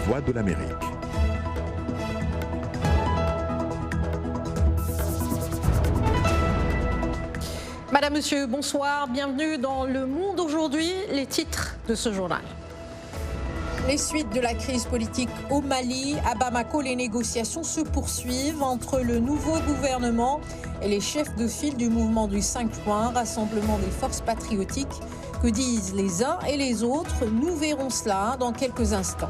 Voix de l'Amérique. Madame, Monsieur, bonsoir. Bienvenue dans Le Monde aujourd'hui. Les titres de ce journal. Les suites de la crise politique au Mali. À Bamako, les négociations se poursuivent entre le nouveau gouvernement et les chefs de file du mouvement du 5 juin, rassemblement des forces patriotiques. Que disent les uns et les autres? Nous verrons cela dans quelques instants.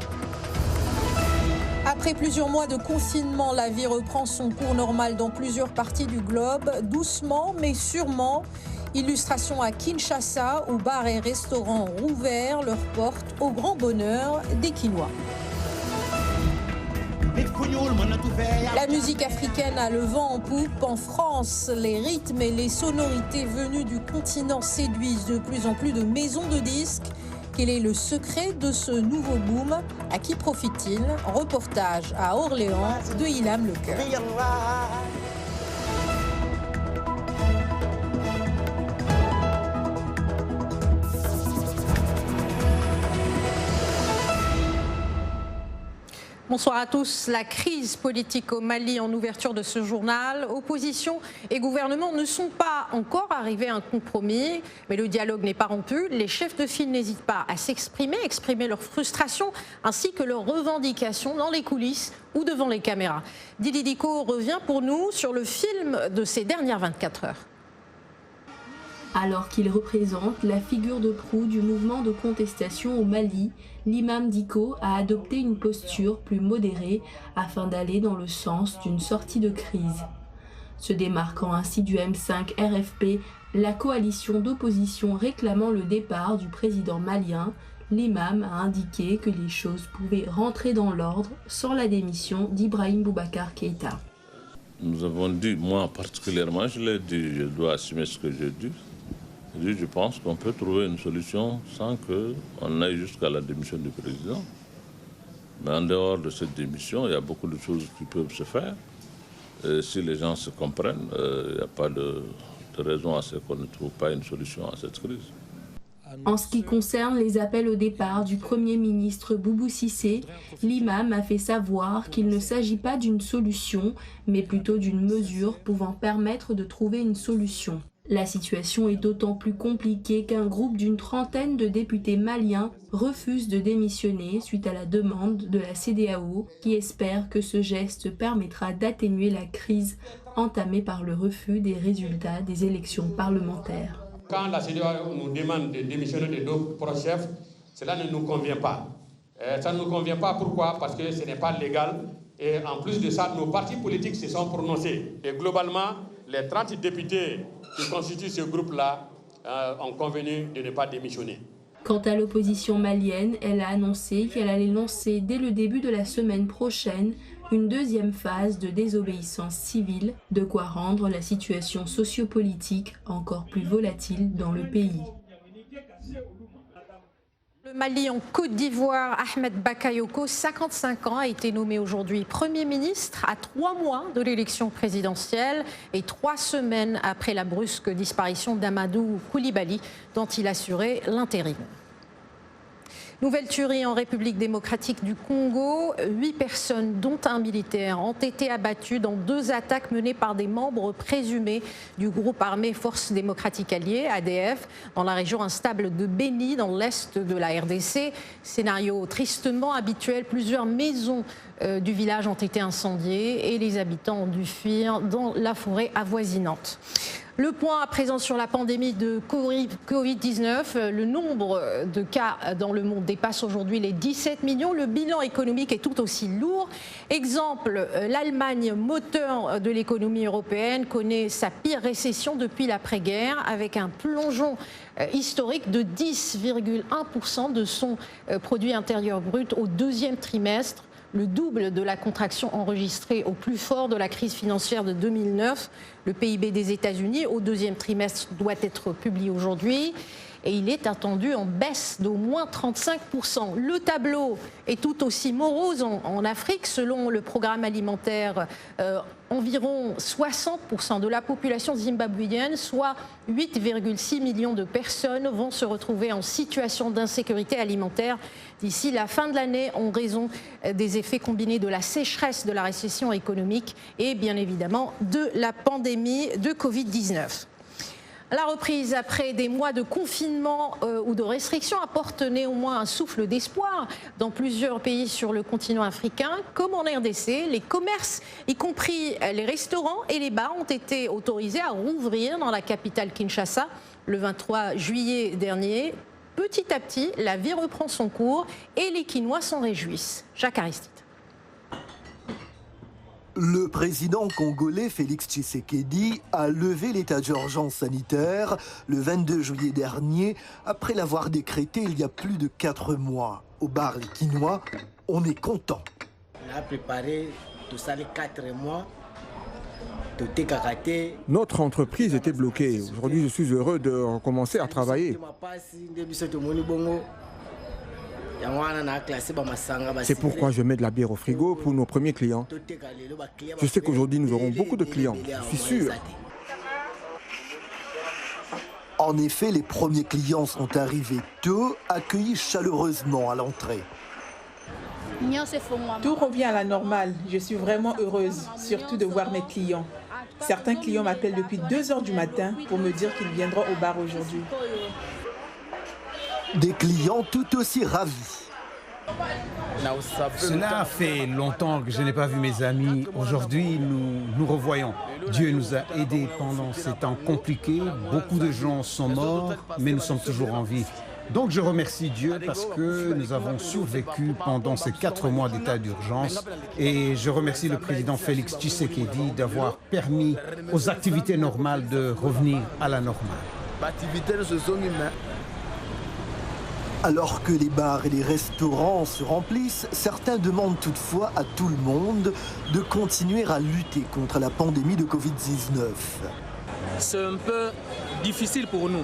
Après plusieurs mois de confinement, la vie reprend son cours normal dans plusieurs parties du globe, doucement mais sûrement. Illustration à Kinshasa, où bars et restaurants ont rouvert leurs portes au grand bonheur des Kinois. La musique africaine a le vent en poupe. En France, les rythmes et les sonorités venues du continent séduisent de plus en plus de maisons de disques. Quel est le secret de ce nouveau boom? À qui profite-t-il? Reportage à Orléans de Ilham Lecoeur. Bonsoir à tous. La crise politique au Mali en ouverture de ce journal. Opposition et gouvernement ne sont pas encore arrivés à un compromis, mais le dialogue n'est pas rompu. Les chefs de file n'hésitent pas à exprimer leur frustration ainsi que leurs revendications dans les coulisses ou devant les caméras. Didi Diko revient pour nous sur le film de ces dernières 24 heures. Alors qu'il représente la figure de proue du mouvement de contestation au Mali, l'imam Diko a adopté une posture plus modérée afin d'aller dans le sens d'une sortie de crise. Se démarquant ainsi du M5 RFP, la coalition d'opposition réclamant le départ du président malien, l'imam a indiqué que les choses pouvaient rentrer dans l'ordre sans la démission d'Ibrahim Boubacar Keïta. Nous avons dit, moi particulièrement, je l'ai dit, je dois assumer ce que je dis. Je pense qu'on peut trouver une solution sans qu'on aille jusqu'à la démission du président. Mais en dehors de cette démission, il y a beaucoup de choses qui peuvent se faire. Et si les gens se comprennent, il n'y a pas de raison à ce qu'on ne trouve pas une solution à cette crise. En ce qui concerne les appels au départ du Premier ministre Boubou Cissé, l'imam a fait savoir qu'il ne s'agit pas d'une solution, mais plutôt d'une mesure pouvant permettre de trouver une solution. La situation est d'autant plus compliquée qu'un groupe d'une trentaine de députés maliens refuse de démissionner suite à la demande de la CEDEAO qui espère que ce geste permettra d'atténuer la crise entamée par le refus des résultats des élections parlementaires. Quand la CEDEAO nous demande de démissionner des deux proches chefs, cela ne nous convient pas. Ça ne nous convient pas, pourquoi? Parce que ce n'est pas légal. Et en plus de ça, nos partis politiques se sont prononcés. Et globalement, les 30 députés qui constituent ce groupe-là ont convenu de ne pas démissionner. Quant à l'opposition malienne, elle a annoncé qu'elle allait lancer dès le début de la semaine prochaine une deuxième phase de désobéissance civile, de quoi rendre la situation sociopolitique encore plus volatile dans le pays. Le Mali en Côte d'Ivoire, Ahmed Bakayoko, 55 ans, a été nommé aujourd'hui Premier ministre à 3 mois de l'élection présidentielle et 3 semaines après la brusque disparition d'Amadou Koulibaly, dont il assurait l'intérim. Nouvelle tuerie en République démocratique du Congo. 8 personnes, dont un militaire, ont été abattues dans 2 attaques menées par des membres présumés du groupe armé Forces démocratiques alliées, ADF, dans la région instable de Béni, dans l'est de la RDC. Scénario tristement habituel, plusieurs maisons du village ont été incendiées et les habitants ont dû fuir dans la forêt avoisinante. Le point à présent sur la pandémie de Covid-19. Le nombre de cas dans le monde dépasse aujourd'hui les 17 millions. Le bilan économique est tout aussi lourd. Exemple, l'Allemagne, moteur de l'économie européenne, connaît sa pire récession depuis l'après-guerre avec un plongeon historique de 10,1% de son produit intérieur brut au 2e trimestre. Le double de la contraction enregistrée au plus fort de la crise financière de 2009. Le PIB des États-Unis au 2e trimestre doit être publié aujourd'hui. et il est attendu en baisse d'au moins 35%. Le tableau est tout aussi morose en Afrique. Selon le programme alimentaire, environ 60% de la population zimbabwéenne, soit 8,6 millions de personnes, vont se retrouver en situation d'insécurité alimentaire d'ici la fin de l'année en raison des effets combinés de la sécheresse, de la récession économique et bien évidemment de la pandémie de Covid-19. La reprise après des mois de confinement ou de restrictions apporte néanmoins un souffle d'espoir dans plusieurs pays sur le continent africain. Comme en RDC, les commerces, y compris les restaurants et les bars, ont été autorisés à rouvrir dans la capitale Kinshasa le 23 juillet dernier. Petit à petit, la vie reprend son cours et les Kinois s'en réjouissent. Jacques Aristide. Le président congolais Félix Tshisekedi a levé l'état d'urgence sanitaire le 22 juillet dernier, après l'avoir décrété il y a plus de 4 mois. Au bar Les Kinois, on est content. On a préparé tout ça les 4 mois. Tout est karaté. Notre entreprise était bloquée. Aujourd'hui, je suis heureux de recommencer à travailler. C'est pourquoi je mets de la bière au frigo pour nos premiers clients. Je sais qu'aujourd'hui nous aurons beaucoup de clients, je suis sûr. En effet, les premiers clients sont arrivés tôt, accueillis chaleureusement à l'entrée. Tout revient à la normale. Je suis vraiment heureuse, surtout de voir mes clients. Certains clients m'appellent depuis 2 h du matin pour me dire qu'ils viendront au bar aujourd'hui. Des clients tout aussi ravis. Cela fait longtemps que je n'ai pas vu mes amis. Aujourd'hui, nous revoyons. Dieu nous a aidés pendant ces temps compliqués. Beaucoup de gens sont morts, mais nous sommes toujours en vie. Donc je remercie Dieu parce que nous avons survécu pendant ces 4 mois d'état d'urgence. Et je remercie le président Félix Tshisekedi d'avoir permis aux activités normales de revenir à la normale. Alors que les bars et les restaurants se remplissent, certains demandent toutefois à tout le monde de continuer à lutter contre la pandémie de Covid-19. C'est un peu difficile pour nous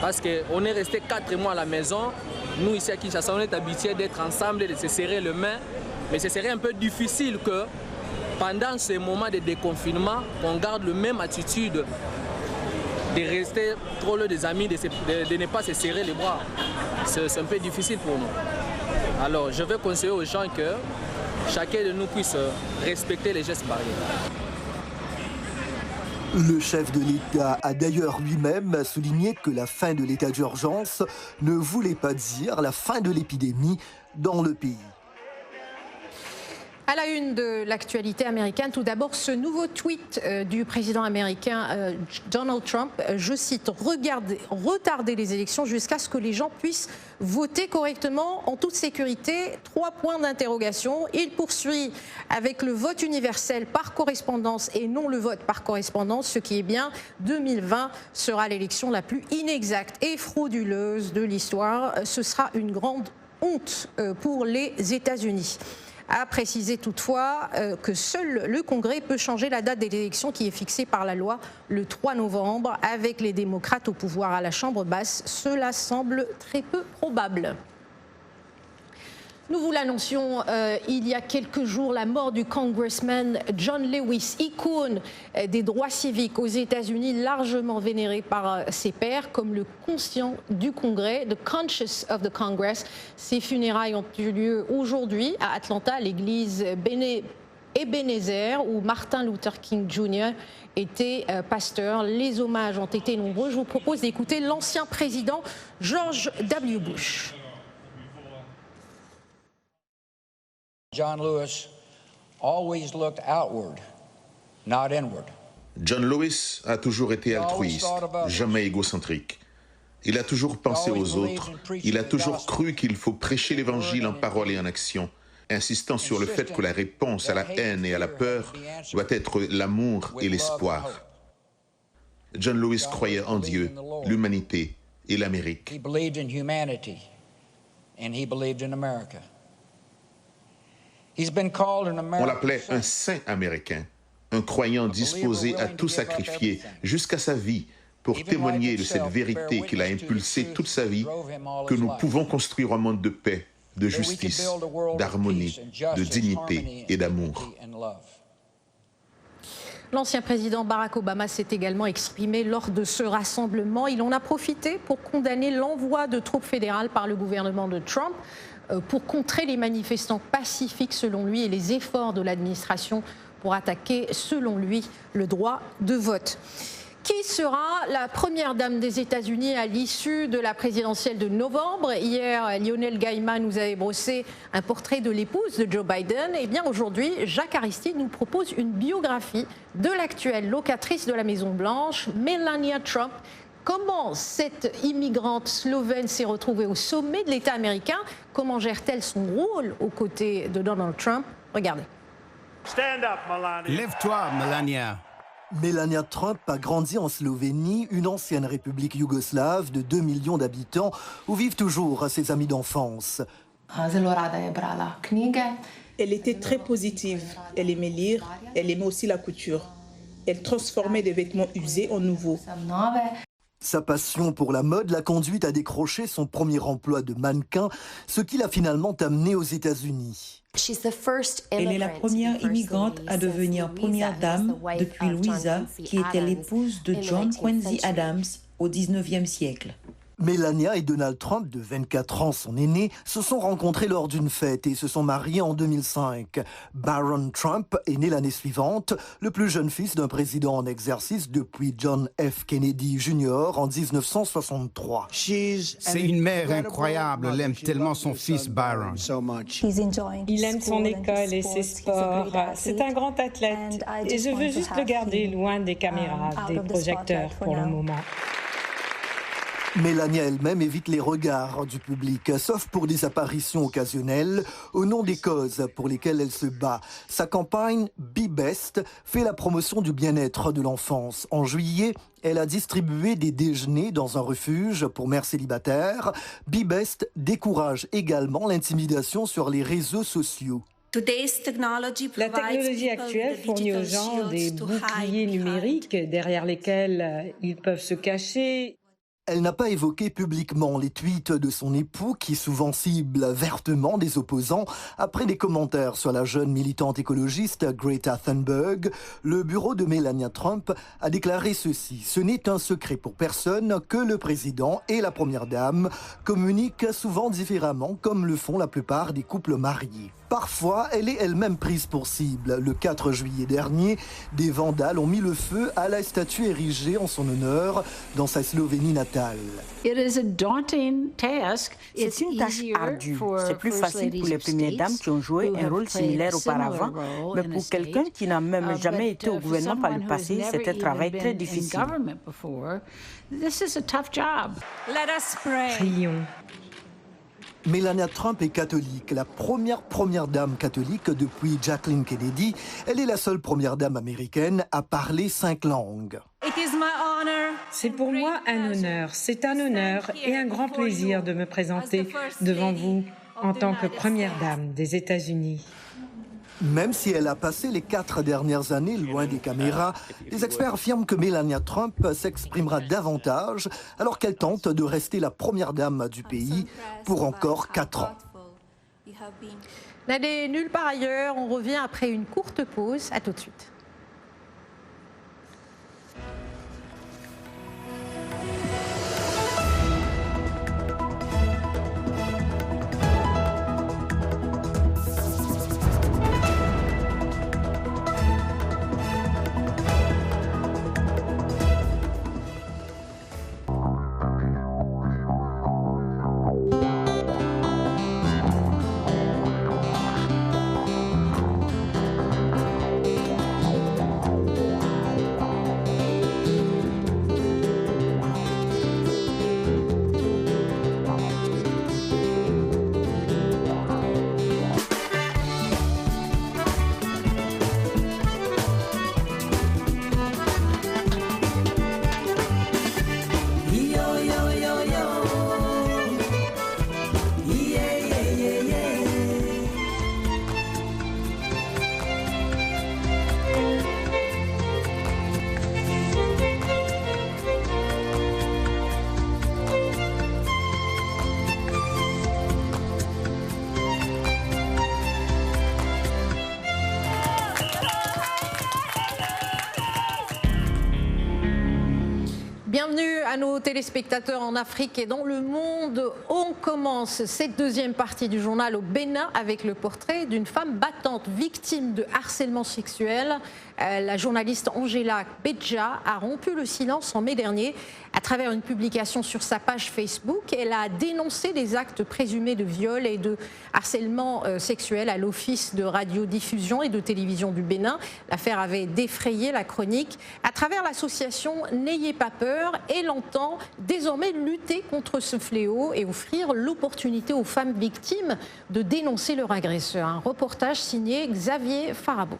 parce qu'on est resté 4 mois à la maison. Nous ici à Kinshasa, on est habitués d'être ensemble et de se serrer les mains. Mais ce serait un peu difficile que pendant ces moments de déconfinement, on garde la même attitude de rester trop loin des amis, de ne pas se serrer les bras. C'est un peu difficile pour nous. Alors je vais conseiller aux gens que chacun de nous puisse respecter les gestes barrières. Le chef de l'État a d'ailleurs lui-même souligné que la fin de l'état d'urgence ne voulait pas dire la fin de l'épidémie dans le pays. À la une de l'actualité américaine, tout d'abord ce nouveau tweet du président américain Donald Trump, je cite, « retarder les élections jusqu'à ce que les gens puissent voter correctement en toute sécurité ». 3 points d'interrogation. Il poursuit avec le vote universel par correspondance et non le vote par correspondance, ce qui est bien, 2020 sera l'élection la plus inexacte et frauduleuse de l'histoire. Ce sera une grande honte pour les États-Unis. A précisé toutefois que seul le Congrès peut changer la date de l'élection qui est fixée par la loi le 3 novembre. Avec les démocrates au pouvoir à la Chambre basse, cela semble très peu probable. Nous vous l'annoncions il y a quelques jours, la mort du congressman John Lewis, icône des droits civiques aux États-Unis, largement vénéré par ses pairs comme le conscient du Congrès, the conscious of the Congress. Ces funérailles ont eu lieu aujourd'hui à Atlanta, à l'église Ebenezer, où Martin Luther King Jr. était pasteur. Les hommages ont été nombreux. Je vous propose d'écouter l'ancien président George W. Bush. John Lewis always looked outward, not inward. John Lewis a toujours été altruiste, jamais égocentrique. Il a toujours pensé aux autres. Il a toujours cru qu'il faut prêcher l'Évangile en parole et en action, insistant sur le fait que la réponse à la haine et à la peur doit être l'amour et l'espoir. John Lewis croyait en Dieu, l'humanité et l'Amérique. He believed in humanity, and he believed in America. On l'appelait un saint américain, un croyant disposé à tout sacrifier jusqu'à sa vie pour témoigner de cette vérité qu'il a impulsée toute sa vie, que nous pouvons construire un monde de paix, de justice, d'harmonie, de dignité et d'amour. L'ancien président Barack Obama s'est également exprimé lors de ce rassemblement. Il en a profité pour condamner l'envoi de troupes fédérales par le gouvernement de Trump pour contrer les manifestants pacifiques, selon lui, et les efforts de l'administration pour attaquer, selon lui, le droit de vote. Qui sera la première dame des États-Unis à l'issue de la présidentielle de novembre? Hier, Lionel Gaiman nous avait brossé un portrait de l'épouse de Joe Biden. Et bien aujourd'hui, Jacques Aristide nous propose une biographie de l'actuelle locatrice de la Maison-Blanche, Melania Trump. Comment cette immigrante slovène s'est retrouvée au sommet de l'État américain? Comment gère-t-elle son rôle aux côtés de Donald Trump? Regardez. Lève-toi, Melania. Melania Trump a grandi en Slovénie, une ancienne république yougoslave de 2 millions d'habitants, où vivent toujours ses amis d'enfance. Elle était très positive. Elle aimait lire. Elle aimait aussi la couture. Elle transformait des vêtements usés en nouveaux. Sa passion pour la mode l'a conduite à décrocher son premier emploi de mannequin, ce qui l'a finalement amenée aux États-Unis. Elle est la première immigrante à devenir première dame depuis Louisa, qui était l'épouse de John Quincy Adams au 19e siècle. Melania et Donald Trump, de 24 ans, son aîné, se sont rencontrés lors d'une fête et se sont mariés en 2005. Barron Trump est né l'année suivante, le plus jeune fils d'un président en exercice depuis John F. Kennedy Jr. en 1963. C'est une mère incroyable, elle aime tellement son fils Barron. Il aime son école et ses sports. C'est un grand athlète et je veux juste le garder loin des caméras, des projecteurs pour le moment. Melania elle-même évite les regards du public, sauf pour des apparitions occasionnelles, au nom des causes pour lesquelles elle se bat. Sa campagne Be Best fait la promotion du bien-être de l'enfance. En juillet, elle a distribué des déjeuners dans un refuge pour mères célibataires. Be Best décourage également l'intimidation sur les réseaux sociaux. La technologie actuelle fournit aux gens des boucliers numériques derrière lesquels ils peuvent se cacher. Elle n'a pas évoqué publiquement les tweets de son époux qui souvent ciblent vertement des opposants. Après des commentaires sur la jeune militante écologiste Greta Thunberg, le bureau de Melania Trump a déclaré ceci. Ce n'est un secret pour personne que le président et la première dame communiquent souvent différemment comme le font la plupart des couples mariés. Parfois, elle est elle-même prise pour cible. Le 4 juillet dernier, des vandales ont mis le feu à la statue érigée en son honneur dans sa Slovénie natale. C'est une tâche ardue. C'est plus facile pour les premières dames qui ont joué un rôle similaire auparavant, mais pour quelqu'un qui n'a même jamais été au gouvernement par le passé, c'est un travail très difficile. Prions. Melania Trump est catholique, la première dame catholique depuis Jacqueline Kennedy. Elle est la seule première dame américaine à parler 5 langues. C'est pour moi un honneur, c'est un honneur et un grand plaisir de me présenter devant vous en tant que première dame des États-Unis. Même si elle a passé les 4 dernières années loin des caméras, les experts affirment que Melania Trump s'exprimera davantage alors qu'elle tente de rester la première dame du pays pour encore 4 ans. N'allez nulle part ailleurs, on revient après une courte pause. À tout de suite. Bienvenue à nos téléspectateurs en Afrique et dans le monde. On commence cette deuxième partie du journal au Bénin avec le portrait d'une femme battante victime de harcèlement sexuel. La journaliste Angela Bedja a rompu le silence en mai dernier à travers une publication sur sa page Facebook. Elle a dénoncé des actes présumés de viol et de harcèlement sexuel à l'Office de radiodiffusion et de télévision du Bénin. L'affaire avait défrayé la chronique. À travers l'association N'ayez pas peur, elle entend désormais lutter contre ce fléau et offrir l'opportunité aux femmes victimes de dénoncer leur agresseur. Un reportage signé Xavier Farabo.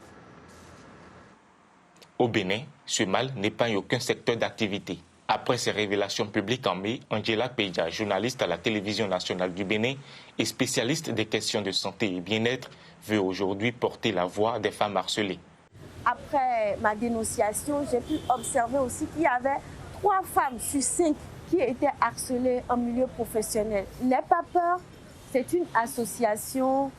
Au Bénin, ce mal n'épargne aucun secteur d'activité. Après ses révélations publiques en mai, Angela Bedja, journaliste à la télévision nationale du Bénin et spécialiste des questions de santé et bien-être, veut aujourd'hui porter la voix des femmes harcelées. Après ma dénonciation, j'ai pu observer aussi qu'il y avait 3 femmes sur 5 qui étaient harcelées en milieu professionnel. N'aie pas peur, c'est une association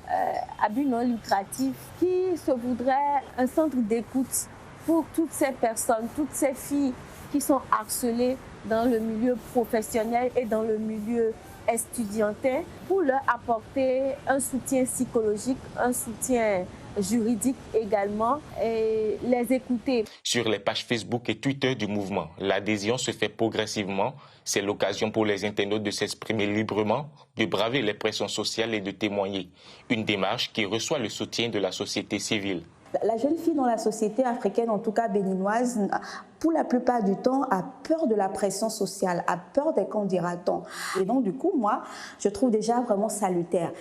à but non lucratif qui se voudrait un centre d'écoute pour toutes ces personnes, toutes ces filles qui sont harcelées dans le milieu professionnel et dans le milieu estudiantin, pour leur apporter un soutien psychologique, un soutien juridique également, et les écouter. Sur les pages Facebook et Twitter du mouvement, l'adhésion se fait progressivement. C'est l'occasion pour les internautes de s'exprimer librement, de braver les pressions sociales et de témoigner. Une démarche qui reçoit le soutien de la société civile. La jeune fille dans la société africaine, en tout cas béninoise, pour la plupart du temps, a peur de la pression sociale, a peur des qu'en dira-t-on. Et donc, du coup, moi, je trouve déjà vraiment salutaire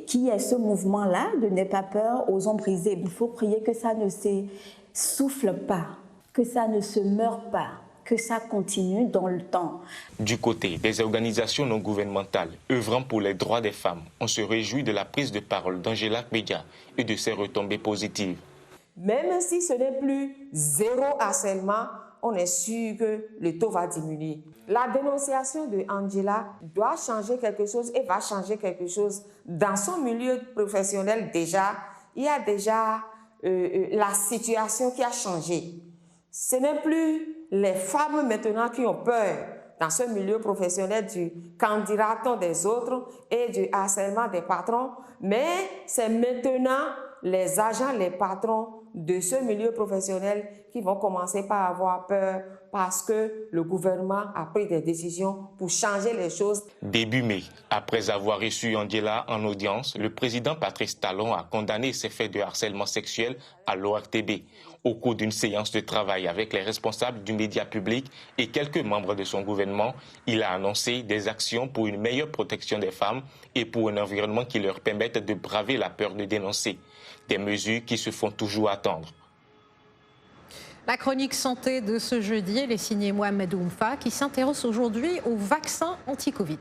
qu'il y ait ce mouvement-là de n'aie pas peur aux os brisés. Il faut prier que ça ne s'essouffle pas, que ça ne se meure pas, que ça continue dans le temps. Du côté des organisations non gouvernementales œuvrant pour les droits des femmes, on se réjouit de la prise de parole d'Angela Bedja et de ses retombées positives. Même si ce n'est plus zéro harcèlement, on est sûr que le taux va diminuer. La dénonciation de Angela doit changer quelque chose et va changer quelque chose. Dans son milieu professionnel déjà, il y a déjà la situation qui a changé. Ce n'est plus les femmes maintenant qui ont peur dans ce milieu professionnel du qu'en dira-t-on des autres et du harcèlement des patrons, mais c'est maintenant les agents, les patrons de ce milieu professionnel qui vont commencer par avoir peur parce que le gouvernement a pris des décisions pour changer les choses. Début mai, après avoir reçu Angela en audience, le président Patrice Talon a condamné ces faits de harcèlement sexuel à l'ORTB. Au cours d'une séance de travail avec les responsables du média public et quelques membres de son gouvernement, il a annoncé des actions pour une meilleure protection des femmes et pour un environnement qui leur permette de braver la peur de dénoncer. Des mesures qui se font toujours attendre. La chronique santé de ce jeudi, elle est signée Mohamed Oumfa, qui s'intéresse aujourd'hui au vaccin anti-Covid.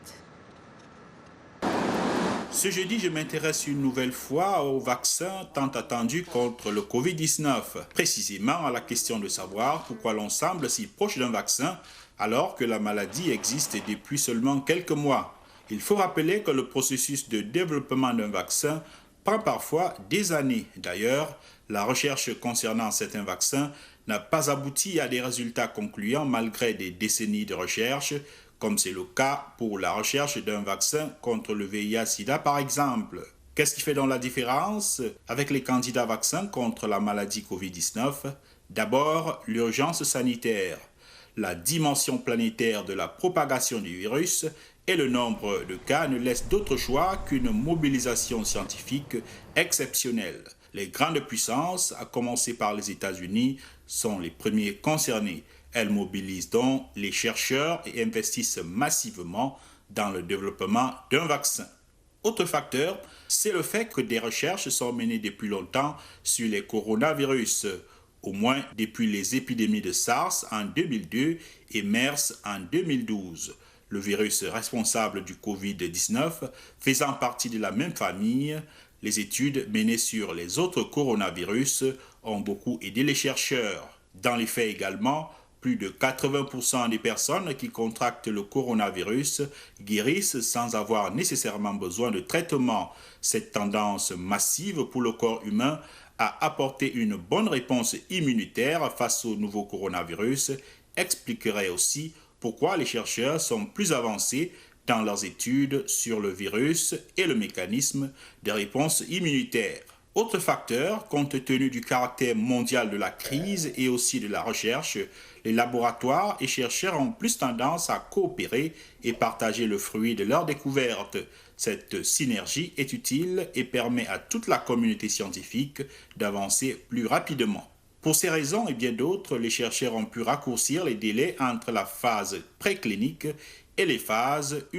Ce jeudi, je m'intéresse une nouvelle fois au vaccin tant attendu contre le Covid-19. Précisément à la question de savoir pourquoi l'on semble si proche d'un vaccin alors que la maladie existe depuis seulement quelques mois. Il faut rappeler que le processus de développement d'un vaccin prend parfois des années. D'ailleurs, la recherche concernant certains vaccins n'a pas abouti à des résultats concluants malgré des décennies de recherche, comme c'est le cas pour la recherche d'un vaccin contre le VIH-Sida par exemple. Qu'est-ce qui fait donc la différence avec les candidats vaccins contre la maladie Covid-19 ? D'abord, l'urgence sanitaire, la dimension planétaire de la propagation du virus et le nombre de cas ne laissent d'autre choix qu'une mobilisation scientifique exceptionnelle. Les grandes puissances, à commencer par les États-Unis, sont les premiers concernés. Elles mobilisent donc les chercheurs et investissent massivement dans le développement d'un vaccin. Autre facteur, c'est le fait que des recherches sont menées depuis longtemps sur les coronavirus, au moins depuis les épidémies de SARS en 2002 et MERS en 2012. Le virus responsable du Covid-19 faisant partie de la même famille, les études menées sur les autres coronavirus ont beaucoup aidé les chercheurs. Dans les faits également, plus de 80% des personnes qui contractent le coronavirus guérissent sans avoir nécessairement besoin de traitement. Cette tendance massive pour le corps humain à apporter une bonne réponse immunitaire face au nouveau coronavirus expliquerait aussi pourquoi les chercheurs sont plus avancés dans leurs études sur le virus et le mécanisme des réponses immunitaires. Autre facteur, compte tenu du caractère mondial de la crise et aussi de la recherche, les laboratoires et chercheurs ont plus tendance à coopérer et partager le fruit de leurs découvertes. Cette synergie est utile et permet à toute la communauté scientifique d'avancer plus rapidement. Pour ces raisons et bien d'autres, les chercheurs ont pu raccourcir les délais entre la phase préclinique et les phases 1,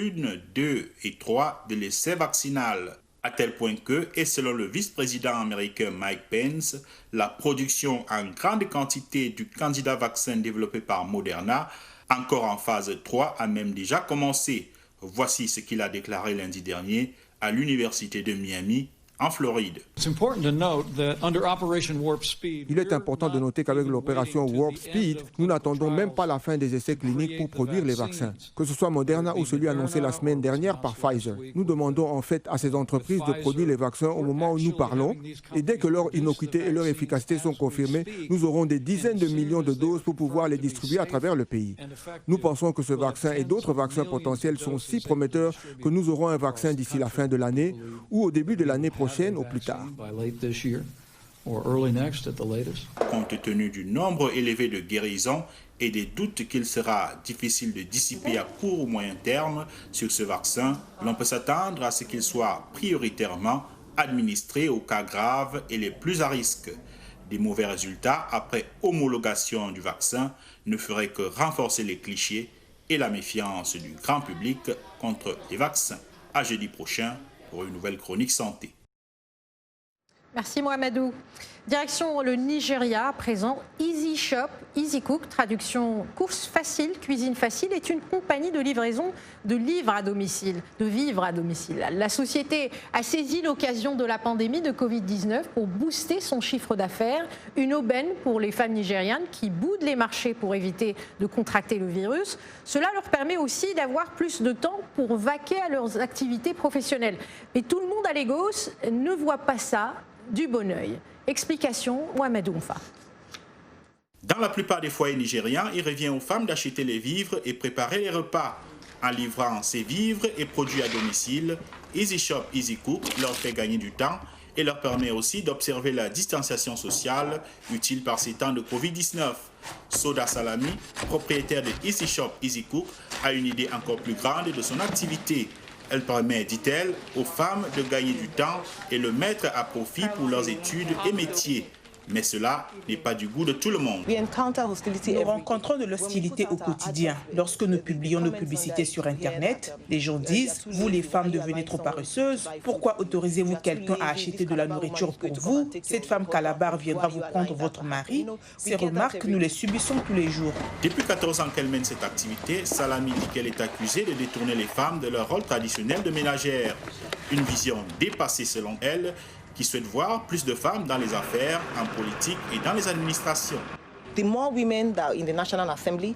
2 et 3 de l'essai vaccinal. À tel point que, et selon le vice-président américain Mike Pence, la production en grande quantité du candidat vaccin développé par Moderna, encore en phase 3, a même déjà commencé. Voici ce qu'il a déclaré lundi dernier à l'Université de Miami, en Floride. Il est important de noter qu'avec l'opération Warp Speed, nous n'attendons même pas la fin des essais cliniques pour produire les vaccins. Que ce soit Moderna ou celui annoncé la semaine dernière par Pfizer. Nous demandons en fait à ces entreprises de produire les vaccins au moment où nous parlons, et dès que leur innocuité et leur efficacité sont confirmées, nous aurons des dizaines de millions de doses pour pouvoir les distribuer à travers le pays. Nous pensons que ce vaccin et d'autres vaccins potentiels sont si prometteurs que nous aurons un vaccin d'ici la fin de l'année ou au début de l'année prochaine au plus tard. Compte tenu du nombre élevé de guérisons et des doutes qu'il sera difficile de dissiper à court ou moyen terme sur ce vaccin, l'on peut s'attendre à ce qu'il soit prioritairement administré aux cas graves et les plus à risque. Des mauvais résultats après homologation du vaccin ne feraient que renforcer les clichés et la méfiance du grand public contre les vaccins. À jeudi prochain pour une nouvelle chronique santé. Merci Mohamedou. Direction le Nigeria, à présent, Easy Shop, Easy Cook, traduction course facile, cuisine facile, est une compagnie de livraison de vivres à domicile. La société a saisi l'occasion de la pandémie de Covid-19 pour booster son chiffre d'affaires, une aubaine pour les femmes nigérianes qui boudent les marchés pour éviter de contracter le virus. Cela leur permet aussi d'avoir plus de temps pour vaquer à leurs activités professionnelles. Mais tout le monde à Lagos ne voit pas ça du bon œil. Explication, Mohamed Oumfa. Dans la plupart des foyers nigérians, il revient aux femmes d'acheter les vivres et préparer les repas. En livrant ces vivres et produits à domicile, Easy Shop, Easy Cook leur fait gagner du temps et leur permet aussi d'observer la distanciation sociale utile par ces temps de Covid-19. Soda Salami, propriétaire de Easy Shop, Easy Cook, a une idée encore plus grande de son activité. Elle permet, dit-elle, aux femmes de gagner du temps et le mettre à profit pour leurs études et métiers. Mais cela n'est pas du goût de tout le monde. Nous rencontrons de l'hostilité au quotidien. Lorsque nous publions nos publicités sur Internet, les gens disent « Vous les femmes devenez trop paresseuses, pourquoi autorisez-vous quelqu'un à acheter de la nourriture pour vous? Cette femme Calabar viendra vous prendre votre mari ?» Ces remarques, nous les subissons tous les jours. Depuis 14 ans qu'elle mène cette activité, Salami dit qu'elle est accusée de détourner les femmes de leur rôle traditionnel de ménagère. Une vision dépassée selon elle, qui souhaitent voir plus de femmes dans les affaires, en politique et dans les administrations.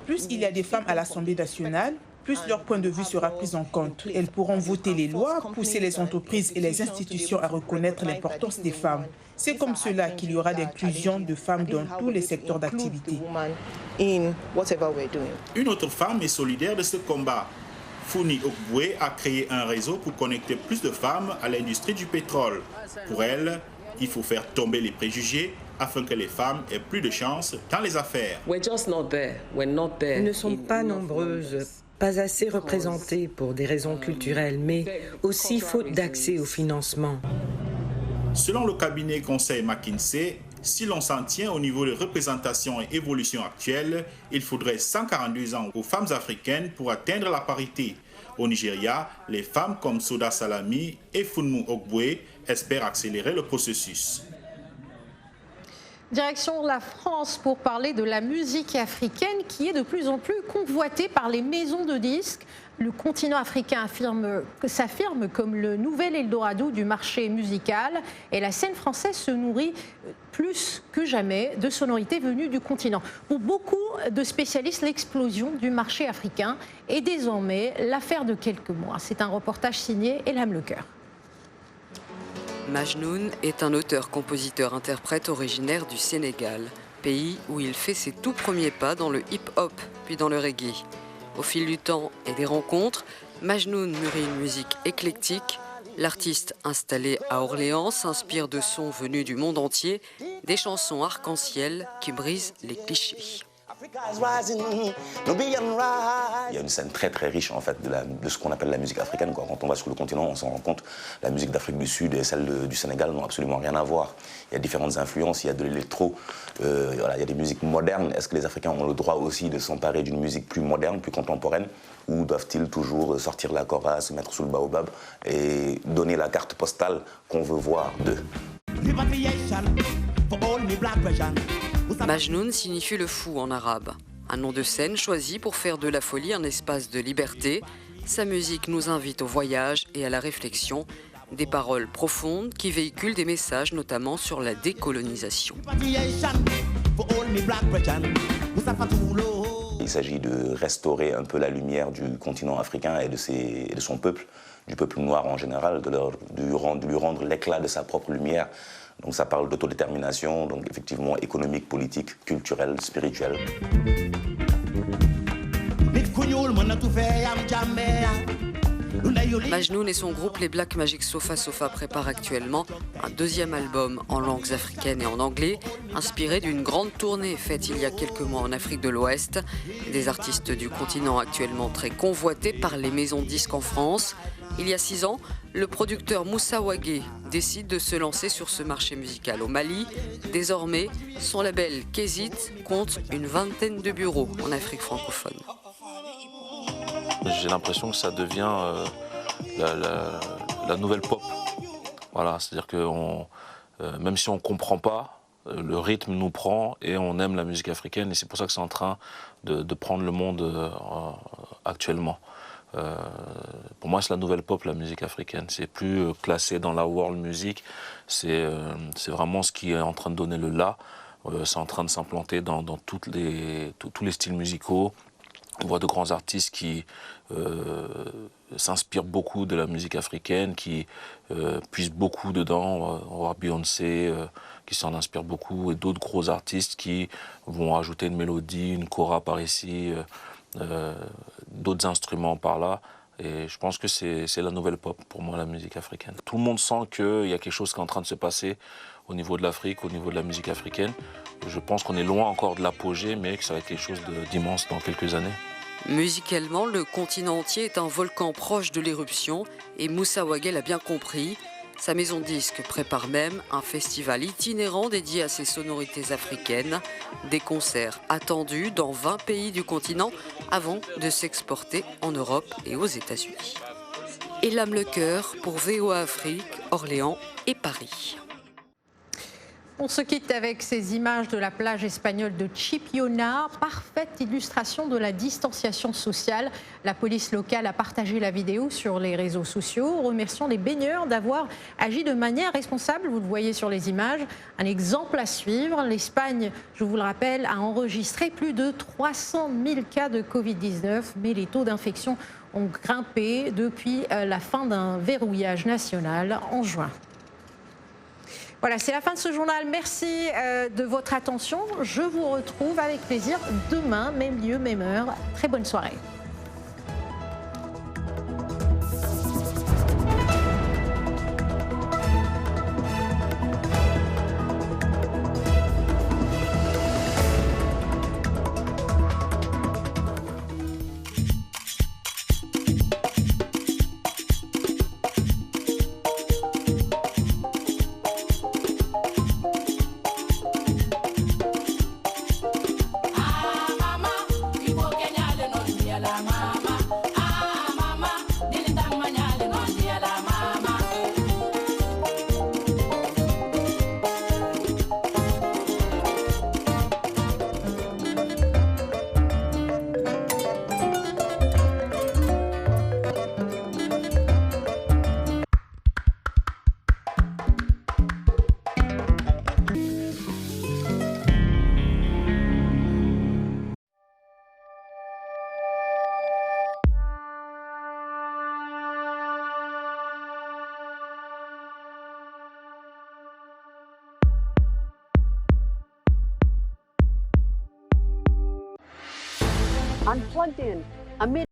Plus il y a des femmes à l'Assemblée nationale, plus leur point de vue sera pris en compte. Elles pourront voter les lois, pousser les entreprises et les institutions à reconnaître l'importance des femmes. C'est comme cela qu'il y aura l'inclusion de femmes dans tous les secteurs d'activité. Une autre femme est solidaire de ce combat. Funi Okbwe a créé un réseau pour connecter plus de femmes à l'industrie du pétrole. Pour elle, il faut faire tomber les préjugés afin que les femmes aient plus de chance dans les affaires. Nous ne sommes pas nombreuses, pas assez représentées pour des raisons culturelles, mais aussi faute d'accès au financement. Selon le cabinet conseil McKinsey, si l'on s'en tient au niveau de représentation et évolution actuelle, il faudrait 142 ans aux femmes africaines pour atteindre la parité. Au Nigeria, les femmes comme Soda Salami et Funmi Okbwe espèrent accélérer le processus. Direction la France pour parler de la musique africaine qui est de plus en plus convoitée par les maisons de disques. Le continent africain s'affirme comme le nouvel Eldorado du marché musical et la scène française se nourrit plus que jamais de sonorités venues du continent. Pour beaucoup de spécialistes, l'explosion du marché africain est désormais l'affaire de quelques mois. C'est un reportage signé Elam Lecoeur. Majnoun est un auteur-compositeur-interprète originaire du Sénégal. pays où il fait ses tout premiers pas dans le hip-hop, puis dans le reggae. Au fil du temps et des rencontres, Majnoun mûrit une musique éclectique. L'artiste installé à Orléans s'inspire de sons venus du monde entier, des chansons arc-en-ciel qui brisent les clichés. Il y a une scène très très riche en fait de ce qu'on appelle la musique africaine. Quand on va sur le continent, on s'en rend compte. La musique d'Afrique du Sud et celle du Sénégal n'ont absolument rien à voir. Il y a différentes influences, il y a de l'électro, voilà, il y a des musiques modernes. Est-ce que les Africains ont le droit aussi de s'emparer d'une musique plus moderne, plus contemporaine, ou doivent-ils toujours sortir la kora, se mettre sous le baobab et donner la carte postale qu'on veut voir d'eux? Majnoun signifie le fou en arabe. Un nom de scène choisi pour faire de la folie un espace de liberté. Sa musique nous invite au voyage et à la réflexion. Des paroles profondes qui véhiculent des messages notamment sur la décolonisation. Il s'agit de restaurer un peu la lumière du continent africain et de son peuple, du peuple noir en général, de lui rendre l'éclat de sa propre lumière. Donc ça parle d'autodétermination, donc effectivement économique, politique, culturelle, spirituelle. Majnoun et son groupe les Black Magic Sofa Sofa préparent actuellement un deuxième album en langues africaines et en anglais, inspiré d'une grande tournée faite il y a quelques mois en Afrique de l'Ouest. Des artistes du continent actuellement très convoités par les maisons de disques en France. Il y a 6 ans, le producteur Moussa Wagué décide de se lancer sur ce marché musical au Mali. Désormais, son label Kézit compte une vingtaine de bureaux en Afrique francophone. J'ai l'impression que ça devient la nouvelle pop. Voilà, c'est-à-dire que même si on ne comprend pas, le rythme nous prend et on aime la musique africaine. Et c'est pour ça que c'est en train de prendre le monde actuellement. Pour moi, c'est la nouvelle pop, la musique africaine. C'est plus classé dans la world music. C'est vraiment ce qui est en train de donner le là. C'est en train de s'implanter dans tous les styles musicaux. On voit de grands artistes qui s'inspirent beaucoup de la musique africaine, qui puisent beaucoup dedans. On va voir Beyoncé qui s'en inspire beaucoup et d'autres gros artistes qui vont ajouter une mélodie, une kora par ici, d'autres instruments par là. Et je pense que c'est la nouvelle pop pour moi, la musique africaine. Tout le monde sent qu'il y a quelque chose qui est en train de se passer au niveau de l'Afrique, au niveau de la musique africaine. Je pense qu'on est loin encore de l'apogée, mais que ça va être quelque chose d'immense dans quelques années. Musicalement, le continent entier est un volcan proche de l'éruption et Moussa Wagué l'a bien compris. Sa maison de disques prépare même un festival itinérant dédié à ces sonorités africaines. Des concerts attendus dans 20 pays du continent avant de s'exporter en Europe et aux États-Unis. Elam Le Cœur pour VOA Afrique, Orléans et Paris. On se quitte avec ces images de la plage espagnole de Chipiona, parfaite illustration de la distanciation sociale. La police locale a partagé la vidéo sur les réseaux sociaux, remerciant les baigneurs d'avoir agi de manière responsable. Vous le voyez sur les images, un exemple à suivre. L'Espagne, je vous le rappelle, a enregistré plus de 300 000 cas de Covid-19, mais les taux d'infection ont grimpé depuis la fin d'un verrouillage national en juin. Voilà, c'est la fin de ce journal. Merci de votre attention. Je vous retrouve avec plaisir demain, même lieu, même heure. Très bonne soirée. Mama, Unplugged In, amid